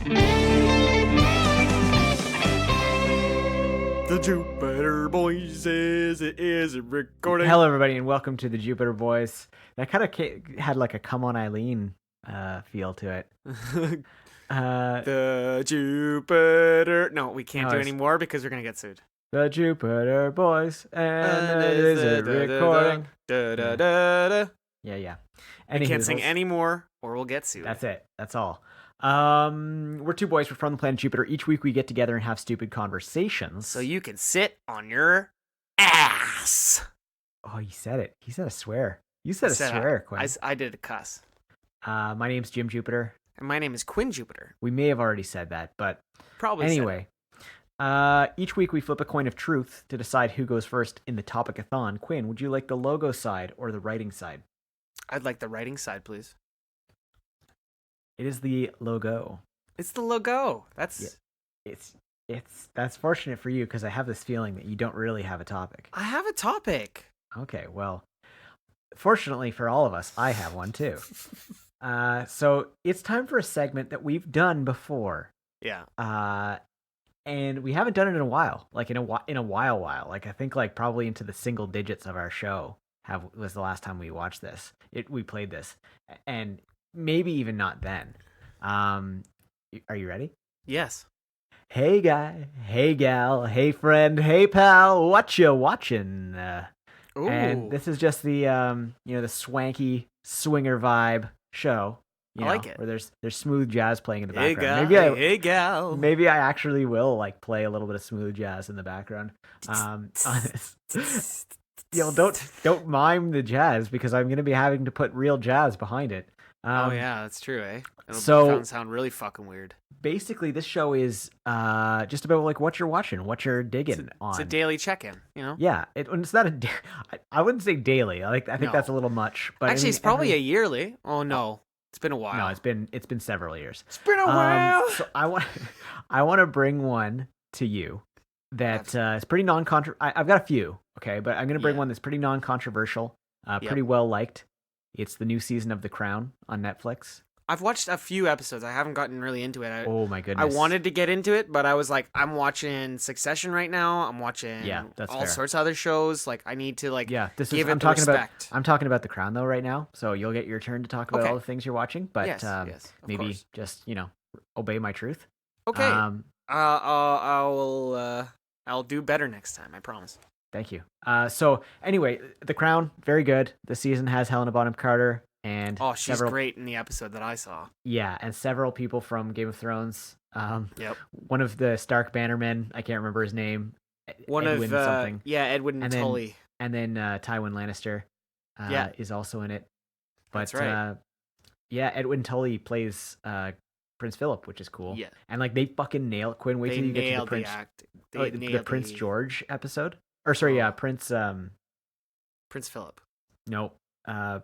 The Jupiter Boys is recording. Hello, everybody, and welcome to the Jupiter Boys. That kind of had like a "Come on, Eileen" feel to it. The Jupiter. No, we can't No, do it's- any more because we're gonna get sued. The Jupiter Boys, and it is a recording. Yeah. We can't sing Anywhoozles. any more, or we'll get sued. That's it. That's all. We're two boys. We're from the planet Jupiter. Each week we get together and have stupid conversations. So you can sit on your ass. Oh, he said it. He said a swear. You said a Said swear, Quinn. I did a cuss. My name's Jim Jupiter. And my name is Quinn Jupiter. We may have already said that, but Probably. anyway. Each week we flip a coin of truth to decide who goes first in the topic-a-thon. Quinn, would you like the logo side or the writing side? I'd like the writing side, please. It is the logo. It's the logo. That's. Yeah. That's fortunate for you because I have this feeling that you don't really have a topic. I have a topic. Okay, well, fortunately for all of us, I have one too. So it's time for a segment that we've done before. Yeah. And we haven't done it in a while. Like in a while. Like I think like probably into the single digits of our show was the last time we watched this. We played this, and maybe even not then. Are you ready? Yes. Hey guy, hey gal, hey friend, hey pal, Whatcha watchin'? Ooh. And this is just the the swanky swinger vibe show. I like it. Where there's smooth jazz playing in the Hey background. guy, hey gal. Maybe I actually will like play a little bit of smooth jazz in the background. Don't mime the jazz because I'm gonna be having to put real jazz behind it. Oh yeah, that's true, eh? So sound really fucking weird. Basically, this show is just about like what you're watching, what you're digging on. It's a daily check-in, you know. Yeah, it's not I wouldn't say daily. I think that's a little much. But actually, it's probably a yearly. Oh no, it's been a while. No, it's been several years. It's been a while. So I want to bring one to you that is pretty non-controversial. I've got a few, okay, but I'm gonna bring one that's pretty non-controversial, pretty well liked. It's the new season of The Crown on Netflix. I've watched a few episodes. I haven't gotten really into it. Oh my goodness! I wanted to get into it, but I was like, I'm watching Succession right now. I'm watching all sorts of other shows. Like, I need to give it the respect. I'm talking about The Crown though right now, so you'll get your turn to talk about all the things you're watching. But yes, maybe course. just obey my truth. Okay. I'll do better next time. I promise. Thank you. So anyway, The Crown, very good. The season has Helena Bonham Carter. And she's great in the episode that I saw. Yeah, and several people from Game of Thrones. Yep. One of the Stark Bannermen, I can't remember his name. Edwin something. Yeah, Edwin Tully. And then Tywin Lannister is also in it. But, that's right. Edwin Tully plays Prince Philip, which is cool. Yeah. And like they fucking nail it. Quinn, wait till you get to the Prince. The Prince George episode. Or sorry, Prince. Prince Philip. No.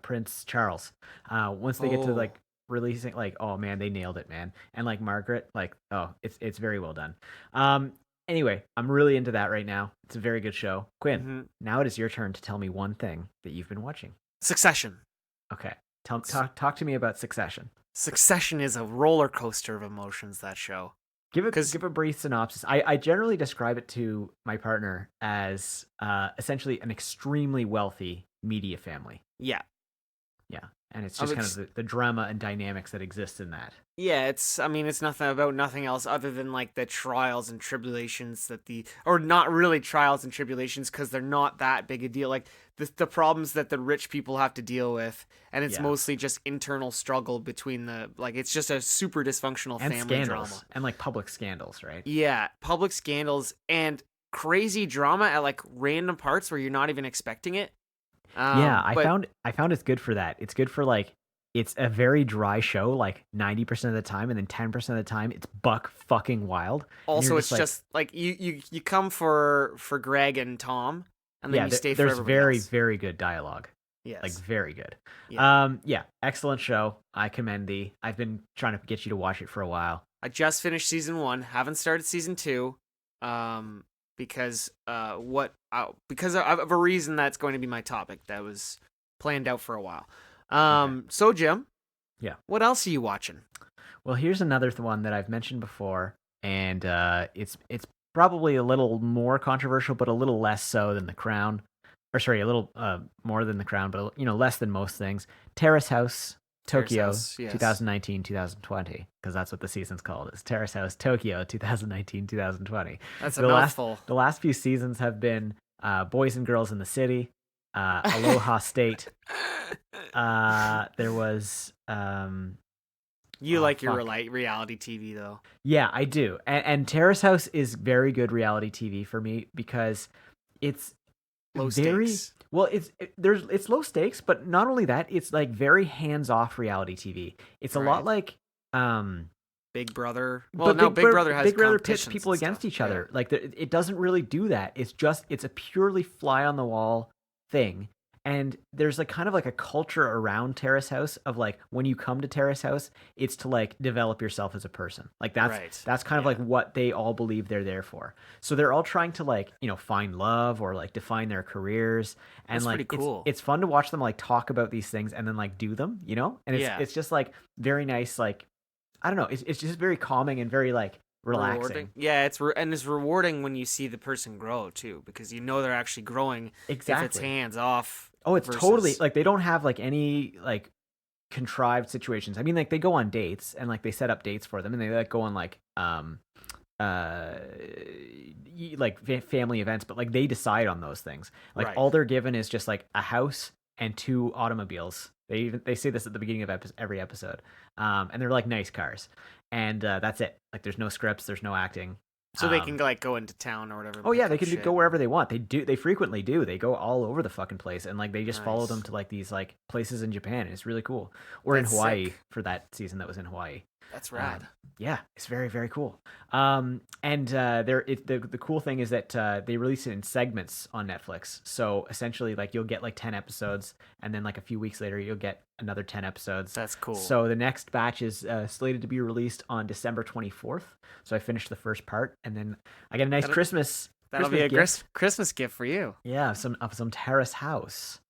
Prince Charles. Once they get to like releasing, like, oh man, they nailed it, man. And like Margaret, like, oh, it's very well done. Anyway, I'm really into that right now. It's a very good show. Quinn, now it is your turn to tell me one thing that you've been watching. Succession. Okay, talk to me about Succession. Succession is a roller coaster of emotions. That show. Give a brief synopsis. I generally describe it to my partner as essentially an extremely wealthy media family. Yeah. And it's just kind of the drama and dynamics that exist in that. Yeah, it's nothing about nothing else other than like the trials and tribulations or not really trials and tribulations because they're not that big a deal. Like the problems that the rich people have to deal with, and it's mostly just internal struggle between it's just a super dysfunctional and family scandals, drama. And like public scandals, right? Yeah, public scandals and crazy drama at like random parts where you're not even expecting it. I found it's good for that. It's good for like it's a very dry show like 90% of the time, and then 10% of the time it's buck fucking wild. Also, it's just like you come for Greg and Tom, and then you stay for everybody very else. Very good dialogue. Yes, like very good. Yeah. Excellent show. I commend thee. I've been trying to get you to watch it for a while. I just finished season 1. Haven't started season 2. Because of a reason that's going to be my topic that was planned out for a while. So Jim, yeah, what else are you watching? Well, here's another one that I've mentioned before, and it's probably a little more controversial, but a little less so than The Crown, or sorry, a little more than The Crown, but less than most things. Terrace House Terrace Tokyo House, yes. 2019 2020, because that's what the season's called. It's Terrace House Tokyo 2019 2020. That's a The last mouthful. the last few seasons have been Boys and Girls in the City, Aloha State. There was You oh like your fuck. reality TV though. Yeah, I do. And Terrace House is very good reality TV for me because it's Low very stakes. well. It's low stakes, but not only that, it's like very hands off reality TV. It's a lot Right. like Big Brother. Well, but now Big Brother has Big Brother pits competitions people and against stuff. each Yeah. other. Like it doesn't really do that. It's a purely fly on the wall thing. And there's like kind of like a culture around Terrace House of like when you come to Terrace House, it's to like develop yourself as a person. Like Right. that's kind of Yeah. like what they all believe they're there for. So they're all trying to like, find love or like define their careers. And That's like pretty cool. it's fun to watch them like talk about these things and then like do them. And Yeah. it's just like very nice, like I don't know. It's just very calming and very like Rewarding. relaxing. Yeah, and it's rewarding when you see the person grow too, because you know they're actually growing if it's Exactly. hands off Oh, it's totally versus like they don't have like any like contrived situations. I mean, like they go on dates and like they set up dates for them and they like go on like uh like family events, but like they decide on those things. Like right. all they're given is just like a house and two automobiles. They say this at the beginning of every episode. And they're like nice cars. And that's it. Like there's no scripts, there's no acting. So they can Um like go into town or whatever and Oh yeah, pick they up can go shit. wherever they want. They frequently do. They go all over the fucking place, and like they just follow them Nice. to like these like places in Japan. It's really cool. Or in That's Hawaii sick. for that season that was in Hawaii. That's rad. Yeah, it's very very cool. And the cool thing is that they release it in segments on Netflix. So essentially, like you'll get like 10 episodes, and then like a few weeks later you'll get another 10 episodes. That's cool. So the next batch is slated to be released on December 24th. So I finished the first part, and then I get a nice That'll, that'll be Christmas a gift. Christmas gift for you. Yeah, some Terrace House.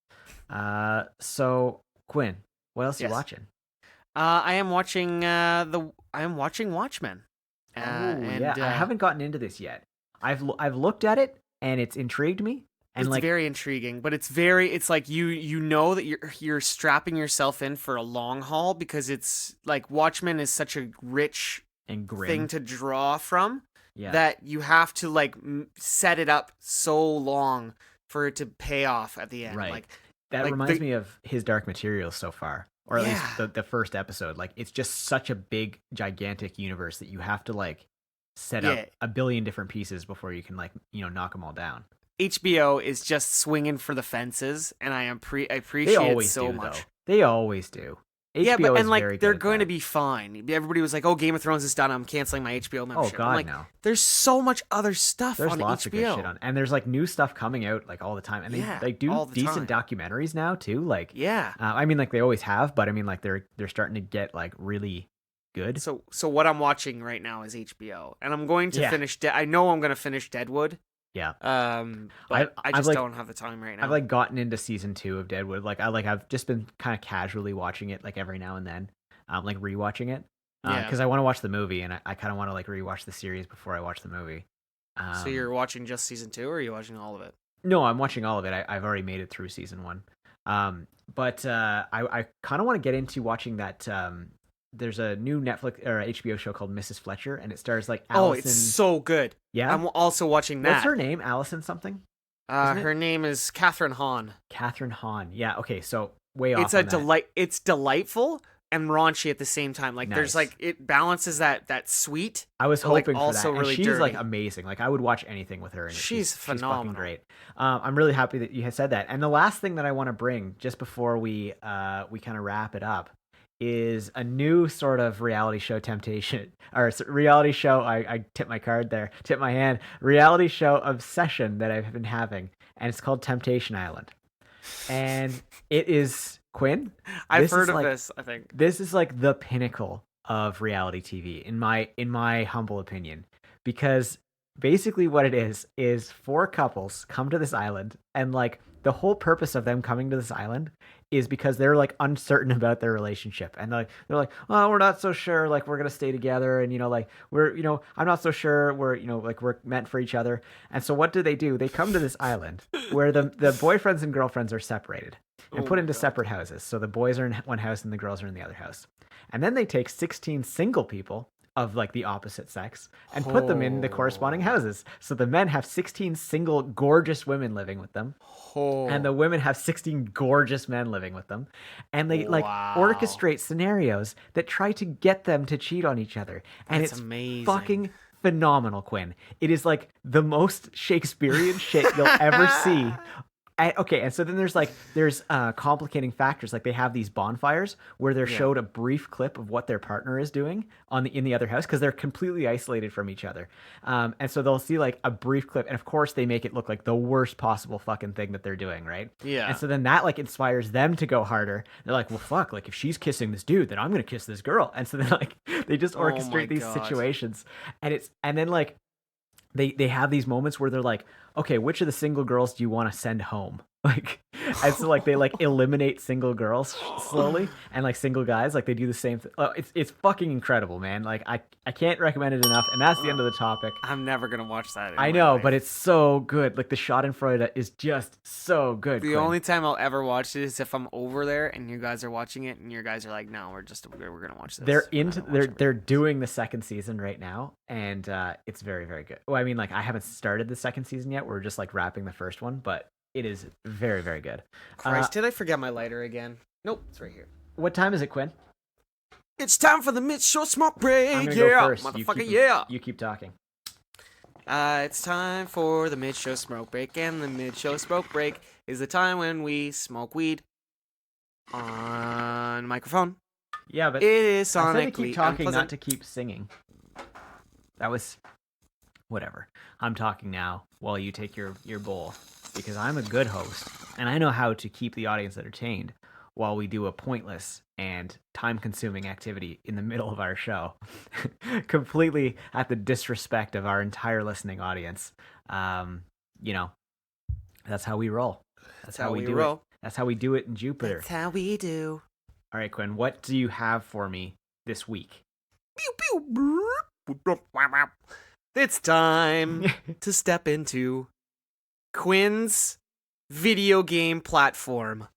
So Quinn, what else are you Yes. watching? I am watching Watchmen. Oh yeah, And I haven't gotten into this yet. I've looked at it and it's intrigued me. And It's like, very intriguing, but it's like you know that you're strapping yourself in for a long haul because it's like Watchmen is such a rich and thing grim. to draw from Yeah, that you have to like set it up so long for it to pay off at the end. right. Like That like reminds the me of his Dark Materials so far, or at least yeah. the first episode. Like, it's just such a big, gigantic universe that you have to like set Yeah. up a billion different pieces before you can like knock them all down. HBO is just swinging for the fences and I They appreciate it always so do though. much. They always do. Yeah, HBO is and very like they're good at going to that. be fine. Everybody was like, "Oh, Game of Thrones is done. I'm canceling my HBO Oh membership." I'm God, like, no. "There's so much other stuff There's on lots of good HBO." shit on, and there's like new stuff coming out like all the time, and Yeah, they do all the decent time. documentaries now too. Like, Yeah. I mean, like they always have, but I mean, like they're starting to get like really good. So what I'm watching right now is HBO, and I'm going to Yeah, finish. I know I'm going to finish Deadwood. yeah. But I I've just like don't have the time right I've now. like gotten into season 2 of Deadwood. I've just been kind of casually watching it like every now and then, like rewatching it, Yeah. because I want to watch the movie and I kind of want to like rewatch the series before I watch the movie. So you're watching just season 2, or are you watching all of it? No, I'm watching all of it. I've already made it through season 1. But I kind of want to get into watching that. There's a new Netflix or HBO show called Mrs. Fletcher, and it stars like Oh, it's Allison. so good. Yeah, I'm also watching what's that. her name? Allison something, isn't it? Her name is Catherine Hahn. Catherine Hahn. Yeah. Okay. So way off It's a on that. delight. It's delightful and raunchy at the same time. Like there's Nice. like it balances that sweet. I was but, like, hoping for also that. And really she's like dirty. amazing. Like I would watch anything with her in it. She's She's fucking phenomenal. great. I'm really happy that you had said that. And the last thing that I want to bring just before we kind of wrap it up is a new sort of reality show temptation or reality show. I tip my card there, tip my hand. Reality show obsession that I've been having, and it's called Temptation Island. And it is Quinn. I've This is heard of like this. I think. this is like the pinnacle of reality TV in my humble opinion, because basically what it is four couples come to this island, and like the whole purpose of them coming to this island is because they're like uncertain about their relationship, and they're like, oh, we're not so sure, like we're gonna stay together, and like we're I'm not so sure we're like we're meant for each other. And so what do? They come to this island where the boyfriends and girlfriends are separated and Oh put my into god. separate houses. So the boys are in one house and the girls are in the other house. And then they take 16 single people of like the opposite sex and put them in the corresponding Oh. houses. So the men have 16 single gorgeous women living with them, and the Oh. women have 16 gorgeous men living with them. And they like Wow. orchestrate scenarios that try to get them to cheat on each other. And That's it's amazing. fucking phenomenal, Quinn. It is like the most Shakespearean shit you'll ever see. Okay, and so then there's complicating factors, like they have these bonfires where they're Yeah. showed a brief clip of what their partner is doing in the other house because they're completely isolated from each other, and so they'll see like a brief clip, and of course they make it look like the worst possible fucking thing that they're doing, right? And Yeah. so then that like inspires them to go harder. They're like, well, fuck, like if she's kissing this dude, then I'm gonna kiss this girl, and so then like they just Oh my orchestrate these god. situations, and then like they have these moments where they're like, okay, which of the single girls do you want to send home? Like, and so like they like eliminate single girls slowly, and like single guys, like they do the same thing. Oh, it's fucking incredible, man. Like I can't recommend it enough. And that's the end of the topic. I'm never gonna watch that in I my know, but life. it's so good. Like the Schadenfreude is just so good, The Quinn. only time I'll ever watch it is if I'm over there and you guys are watching it and you guys are like, "No, we're gonna watch They're this." We're not into gonna watch they're everything else. doing the second season right now, and it's very very good. Well, I mean, like I haven't started the second season yet. We're just like wrapping the first one, but it is very very good. Uh, Christ, did I forget my lighter again? Nope, it's right here. what time is it, Quinn? It's time for the mid-show smoke I'm break. gonna go Yeah, first. motherfucker. Yeah. You keep talking. It's time for the mid-show smoke break, and the mid-show smoke break is the time when we smoke weed on microphone. Yeah, It but is I said to keep sonically talking, not unpleasant. to keep singing. That was whatever. I'm talking now while you take your bowl because I'm a good host and I know how to keep the audience entertained while we do a pointless and time-consuming activity in the middle of our show, completely at the disrespect of our entire listening audience. Um, you know, that's how we roll. That's That's how how we we do it. roll. That's how we do it in Jupiter. That's how we do. All right, Quinn, what do you have for me this week? Pew, pew, brrr. It's time to step into Quinn's video game platform.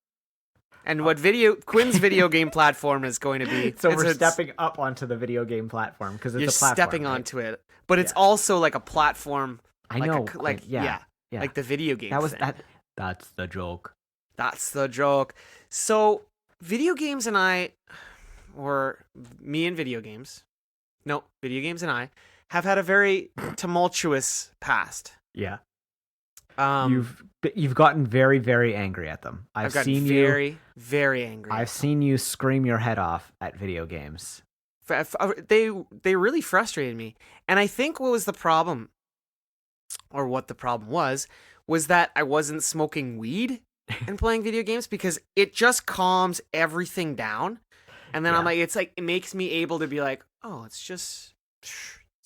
And what Quinn's video game platform is going to be. So we're stepping up onto the video game platform because You're it's a platform, stepping right? onto it, but it's Yeah. also like a platform, I like know. like Quinn. Yeah. Yeah. like the video game That was thing. that. That's the joke. That's the joke. So video games and I, or me and video games, no, video games and I have had a very tumultuous past. Yeah. Um, You've gotten very very angry at them. I've I've gotten seen you. very, very angry. I've seen you scream your head off at video games. They really frustrated me, and I think what was the problem, or what the problem was that I wasn't smoking weed and playing video games because it just calms everything down, and then Yeah. I'm like, it's like it makes me able to be like, oh, it's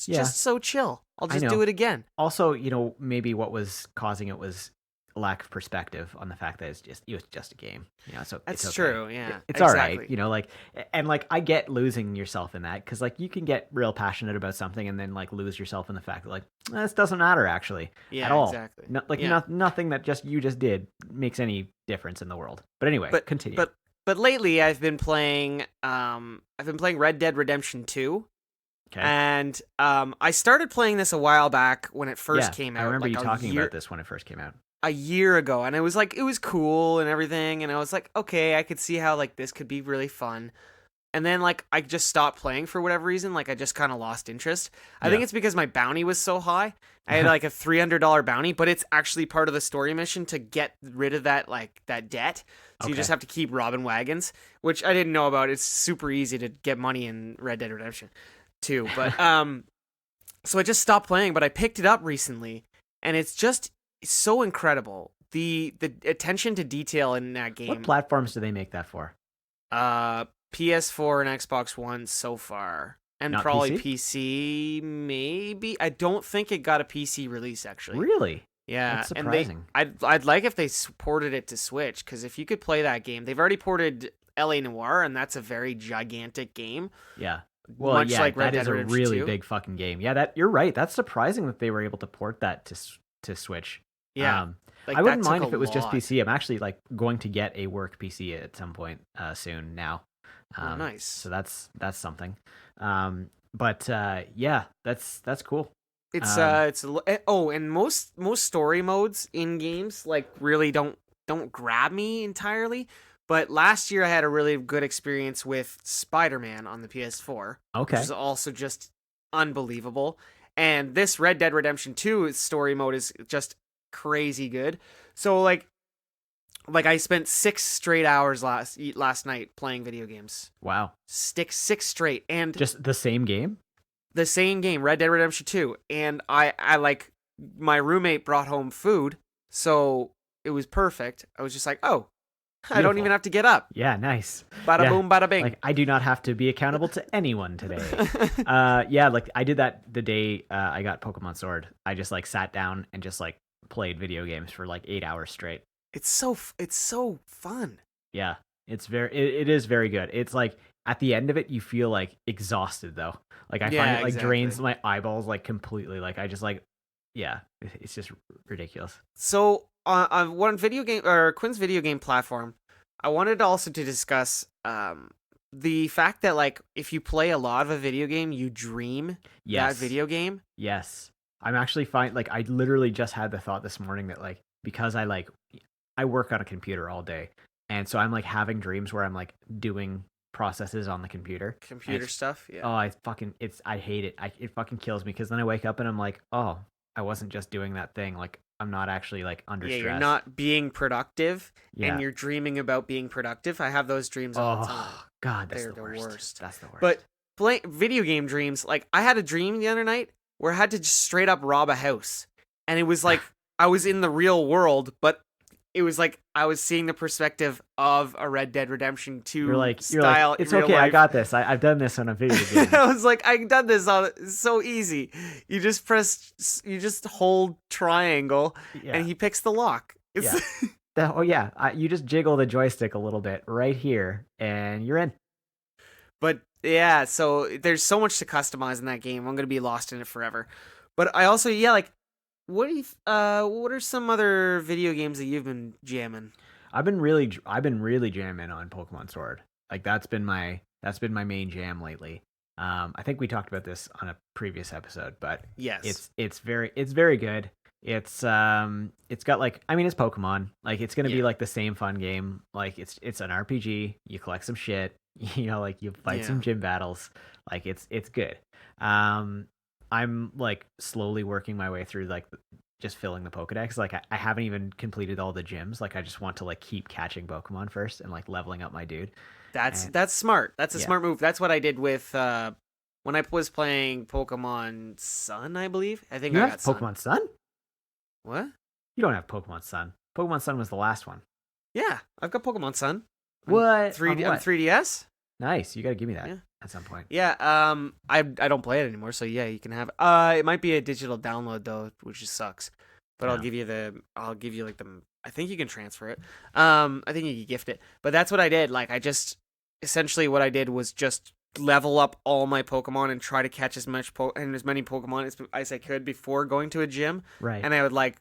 Yeah. just so chill. I'll I just know. do it again. Also, maybe what was causing it was a lack of perspective on the fact that it was just a game. So That's it's okay. true. Yeah, It's all right. exactly. Like, and like I get losing yourself in that because like you can get real passionate about something and then like lose yourself in the fact that like this doesn't matter actually Yeah, at all. exactly. No, like Yeah. nothing that you just did makes any difference in the world. But anyway, But continue. but lately I've been playing Red Dead Redemption 2. Okay. And I started playing this a while back when it first Yeah, came out. I remember like you a talking year, about this when it first came out. a year ago, and it was cool and everything, and I was like, okay, I could see how like this could be really fun. And then like I just stopped playing for whatever reason. Like I just kind of lost interest. I think Yeah. it's because my bounty was so high. I had like a $300 bounty, but it's actually part of the story mission to get rid of that debt. So you Okay. just have to keep robbing wagons, which I didn't know about. It's super easy to get money in Red Dead Redemption 2. But so I just stopped playing, but I picked it up recently, and it's so incredible. The attention to detail in that What game. platforms do they make that for? PS4 and Xbox One so far. and Not probably PC? PC. Maybe I don't think it got a PC release actually. Really? Yeah, That's and surprising. I'd like if they supported it to Switch because if you could play that game, they've already ported LA Noire, and that's a very gigantic game, Yeah. Well, much yeah, like Red that Dead is a Redemption really 2. big fucking game. Yeah, that you're right. That's surprising that they were able to port that to Switch. Yeah, Um, I like that wouldn't took mind a if it was just lot. PC. I'm actually like going to get a work PC at some point soon now. Oh, So nice. that's something. But yeah, that's cool. Um, Oh, and most story modes in games like really don't grab me entirely. But last year I had a really good experience with Spider-Man on the PS4, which okay. is also just unbelievable. And this Red Dead Redemption 2 story mode is just crazy good. So like I spent 6 straight hours last night playing video games. Wow. Six straight, and Just the same game? the same game, Red Dead Redemption 2, and I like my roommate brought home food, so it was perfect. I was just like, "Oh, I don't even Beautiful. have to get up." Yeah, nice. Bada Yeah. boom, bada bing. Like I do not have to be accountable to anyone today. Yeah, like I did that the day I got Pokemon Sword. I just like sat down and just like played video games for like 8 hours straight. It's so fun. Yeah. It is very good. It's like at the end of it you feel like exhausted though. Like I find Yeah, it like exactly. drains my eyeballs like completely. Like I just like yeah, it's just ridiculous. So on one video game or Quinn's video game platform, I wanted also to discuss the fact that like if you play a lot of a video game, you dream that Yes. video game. Yes. I'm actually fine. Like I literally just had the thought this morning that like because I work on a computer all day. And so I'm like having dreams where I'm like doing processes on the computer. And Computer stuff, yeah. I hate it. It fucking kills me because then I wake up and I'm like, "Oh, I wasn't just doing that thing. Like I'm not actually like under Yeah, you're stress." not being productive and Yeah. you're dreaming about being productive. I have those dreams all the time. Oh, god, that's They're the the worst. worst. That's the worst. But play video game dreams, like I had a dream the other night where I had to just straight up rob a house. And it was like I was in the real world, but it was like I was seeing the perspective of a Red Dead Redemption 2 you're like, style in "It's real okay. I life. got this. I've done this on a video game." I was like, I done this all it's so easy. You just hold triangle Yeah. and he picks the lock. It's Yeah. Oh yeah, you just jiggle the joystick a little bit right here, and you're in. But yeah, so there's so much to customize in that game. I'm gonna be lost in it forever. But I also like what are some other video games that you've been jamming? I've been really jamming on Pokemon Sword. Like that's been my main jam lately. I think we talked about this on a previous episode, but Yes. it's very good. It's got like I mean it's Pokemon. Like it's gonna be Yeah. like the same fun game. Like it's an RPG. You collect some shit. Like you fight Yeah. some gym battles. Like it's good. Um, I'm like slowly working my way through like just filling the Pokedex. Like I haven't even completed all the gyms. Like I just want to like keep catching Pokemon first and like leveling up my dude. And That's smart. That's a yeah, smart move. That's what I did with when I was playing Pokemon Sun, I believe. I think you I have got Sun. Pokemon Sun. What? You don't have Pokemon Sun. Pokemon Sun was the last one. Yeah, I've got Pokemon Sun. What? On On what? 3DS. Nice. You got to give me that Yeah. at some point. Yeah, I don't play it anymore, so yeah, you can have. It might be a digital download though, which just sucks. But Yeah. I'll give you like the. I think you can transfer it. I think you can gift it. But that's what I did. Like I just essentially what I did was just level up all my Pokemon and try to catch as much and as many Pokemon as I could before going to a gym. Right. And I would like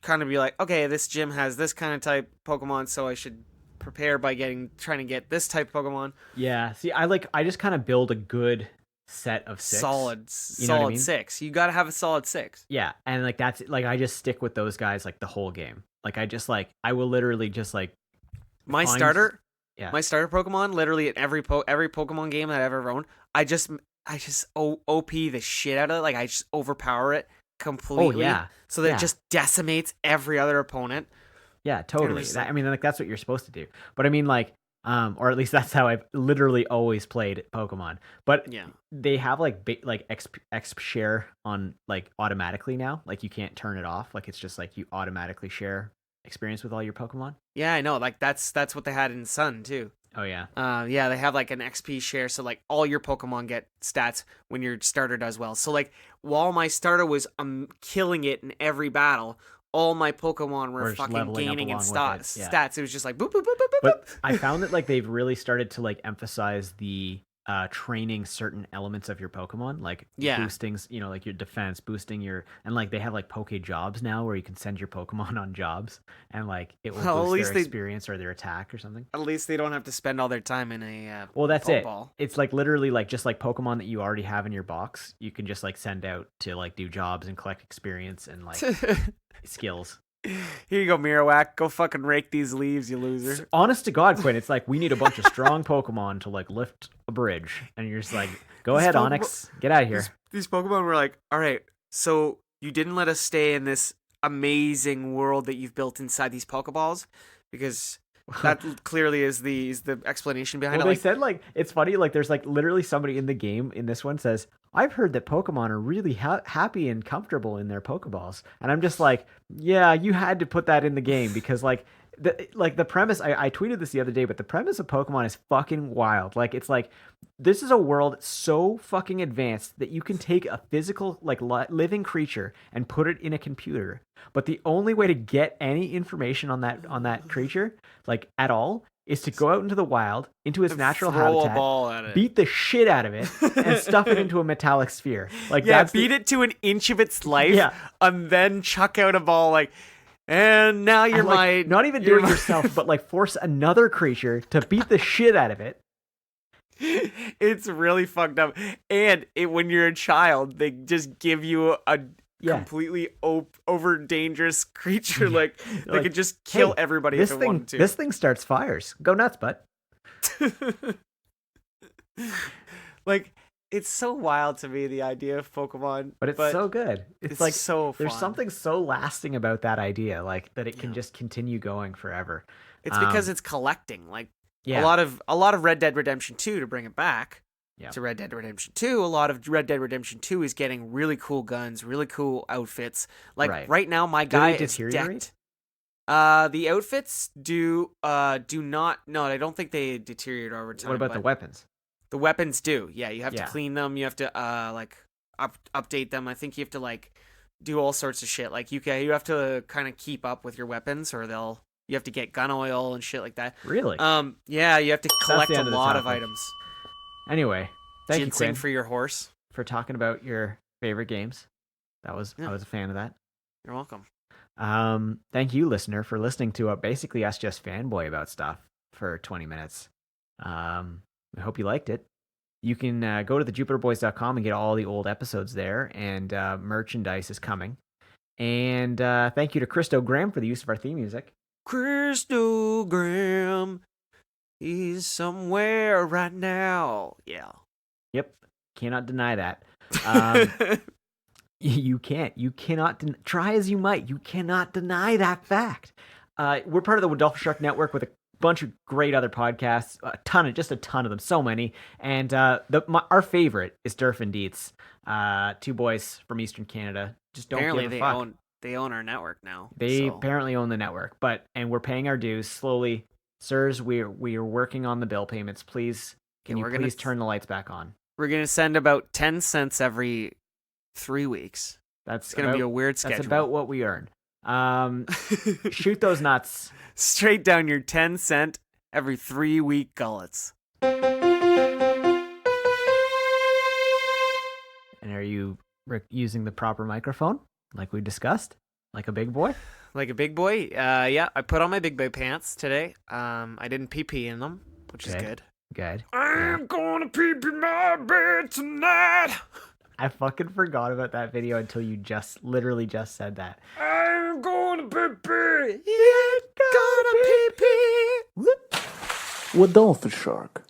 kind of be like, okay, this gym has this kind of type Pokemon, so I should prepare by trying to get this type of Pokemon. Yeah. See, I just kind of build a good set of six. You know what I Solid mean? six. You got to have a solid six. Yeah, and like that's like I just stick with those guys like the whole game. Like I just like I will literally just like My find starter, yeah. my starter Pokemon, literally in every Pokemon game that I've ever owned, I just OP the shit out of it. Like I just overpower it completely. Oh yeah. So that Yeah. it just decimates every other opponent. Yeah, totally. just like- I mean, like that's what you're supposed to do. But I mean, like, or at least that's how I've literally always played Pokemon. But Yeah. they have like exp share on like automatically now. Like you can't turn it off. Like it's just like you automatically share experience with all your Pokemon. Yeah, I know. Like that's what they had in Sun too. Oh yeah. Yeah, they have like an XP share, so like all your Pokemon get stats when your starter does well. So like while my starter was killing it in every battle, all my Pokemon were We're just fucking leveling up gaining in along with it. Yeah. stats. It was just like boop boop boop boop boop But boop. I found that like they've really started to like emphasize the training certain elements of your Pokemon, like Yeah. boosting, like your defense, boosting your, and like they have like Poke Jobs now where you can send your Pokemon on jobs and like it will Well, boost their experience or their attack or something. at least they don't have to spend all their time in a Well, that's it. Pokeball. It's like literally like just like Pokemon that you already have in your box, you can just like send out to like do jobs and collect experience and like skills. Here you go, Marowak. Go fucking rake these leaves, you loser. Honest to God, Quinn, it's like we need a bunch of strong Pokemon to like lift a bridge, and you're just like, go ahead, Onyx, get out of here. These Pokemon were like, all right, so you didn't let us stay in this amazing world that you've built inside these Pokeballs, because that clearly is the explanation behind Well, it. they Like, said like it's funny, like there's like literally somebody in the game in this one says, I've heard that Pokemon are really happy and comfortable in their Pokeballs, and I'm just like, yeah, you had to put that in the game because like the premise. I tweeted this the other day, but the premise of Pokemon is fucking wild. Like it's like this is a world so fucking advanced that you can take a physical like living creature and put it in a computer, but the only way to get any information on that creature like at all is to go out into the wild, into its natural habitat, a ball at it. beat the shit out of it, and stuff it into a metallic sphere. Like yeah, beat it to an inch of its life, Yeah. and then chuck out a ball like, and now you're and, like, not even do it yourself, but like force another creature to beat the shit out of it. It's really fucked up. And when you're a child, they just give you a completely over dangerous creature. Like they could just kill everybody if they wanted to. This thing starts fires. Go nuts, bud. Like it's so wild to me, the idea of Pokemon, but it's so good. It's like so fun. There's something so lasting about that idea, like that it can just continue going forever. It's because it's collecting. Like yeah. a lot of Red Dead Redemption 2 to bring it back. Yeah. To Red Dead Redemption 2, a lot of Red Dead Redemption 2 is getting really cool guns, really cool outfits. Like right now, my guy is decked. The outfits do not. No, I don't think they deteriorate over time. What about the weapons? The weapons do. Yeah, you have to clean them. You have to like update them. I think you have to like do all sorts of shit. Like you have to kind of keep up with your weapons, or you have to get gun oil and shit like that. Really? Yeah, you have to collect a lot of items. Anyway, thank you, Quinn, for your horse, for talking about your favorite games. I was a fan of that. You're welcome. Thank you, listener, for listening to basically us just fanboy about stuff for 20 minutes. I hope you liked it. You can go to thejupiterboys.com and get all the old episodes there, and merchandise is coming. And thank you to Christo Graham for the use of our theme music. Christo Graham. He's somewhere right now. Yeah. Yep. Cannot deny that. You can't. You cannot. Try as you might. You cannot deny that fact. We're part of the Dolphin Shark Network with a bunch of great other podcasts. Just a ton of them. So many. And our favorite is Durf and Dietz. Two boys from Eastern Canada. Just don't Apparently give a fuck. They own our network now. They apparently own the network. And we're paying our dues slowly. Sirs, we are working on the bill payments. Please, can you please turn the lights back on? We're going to send about 10 cents every 3 weeks. That's going to be a weird schedule. That's about what we earn. Shoot those nuts. Straight down your 10 cent every 3 week gullets. And are you using the proper microphone like we discussed? Like a big boy? Like a big boy? Yeah, I put on my big boy pants today. I didn't pee in them, which is good. Good. I'm gonna pee my bed tonight. I fucking forgot about that video until you literally just said that. I'm gonna pee. Yeah, gonna pee. With Dolphin Shark.